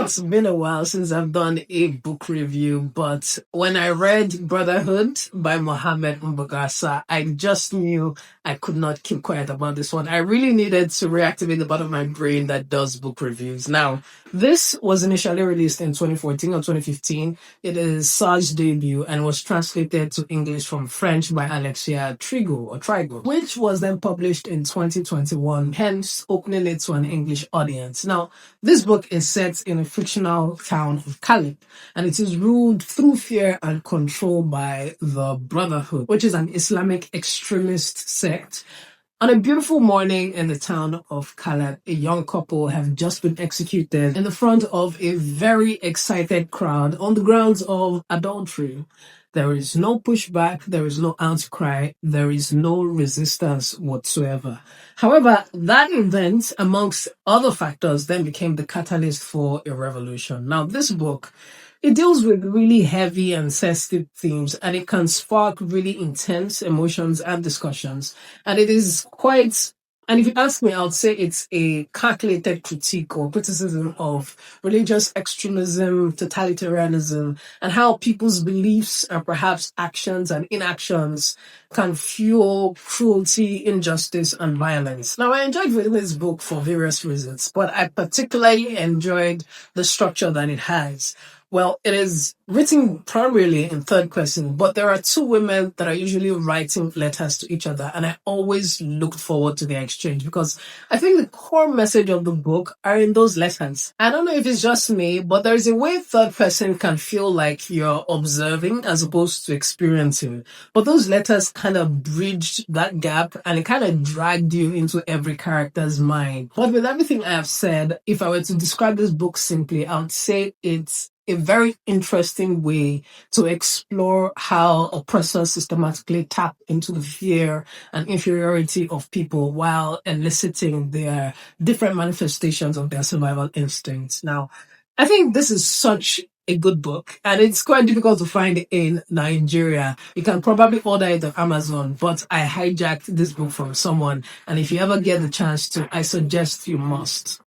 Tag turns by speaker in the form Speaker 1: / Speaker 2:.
Speaker 1: It's been a while since I've done a book review, but when I read Brotherhood by Mohammed Mbagasa, I just knew I could not keep quiet about this one. I really needed to reactivate the part of my brain that does book reviews. Now, this was initially released in 2014 or 2015. It is Sarge's debut and was translated to English from French by Alexia Trigo, which was then published in 2021, hence opening it to an English audience. Now, this book is set in a fictional town of Calais, and it is ruled through fear and control by the Brotherhood, which is an Islamic extremist sect. On a beautiful morning in the town of Calais, a young couple have just been executed in the front of a very excited crowd on the grounds of adultery. There is no pushback, there is no outcry, there is no resistance whatsoever. However, that event, amongst other factors, then became the catalyst for a revolution. Now, this book, it deals with really heavy and sensitive themes, and it can spark really intense emotions and discussions. And it is quite, and if you ask me, I would say it's a calculated critique or criticism of religious extremism, totalitarianism, and how people's beliefs and perhaps actions and inactions can fuel cruelty, injustice, and violence. Now, I enjoyed reading this book for various reasons, but I particularly enjoyed the structure that it has. Well, it is written primarily in third person, but there are two women that are usually writing letters to each other, and I always looked forward to their exchange because I think the core message of the book are in those letters. I don't know if it's just me, but there is a way third person can feel like you're observing as opposed to experiencing. But those letters kind of bridged that gap, and it kind of dragged you into every character's mind. But with everything I have said, if I were to describe this book simply, I would say it's a very interesting way to explore how oppressors systematically tap into the fear and inferiority of people while eliciting their different manifestations of their survival instincts. Now, I think this is such a good book, and it's quite difficult to find in Nigeria. You can probably order it on Amazon, but I hijacked this book from someone, and if you ever get the chance to, I suggest you must.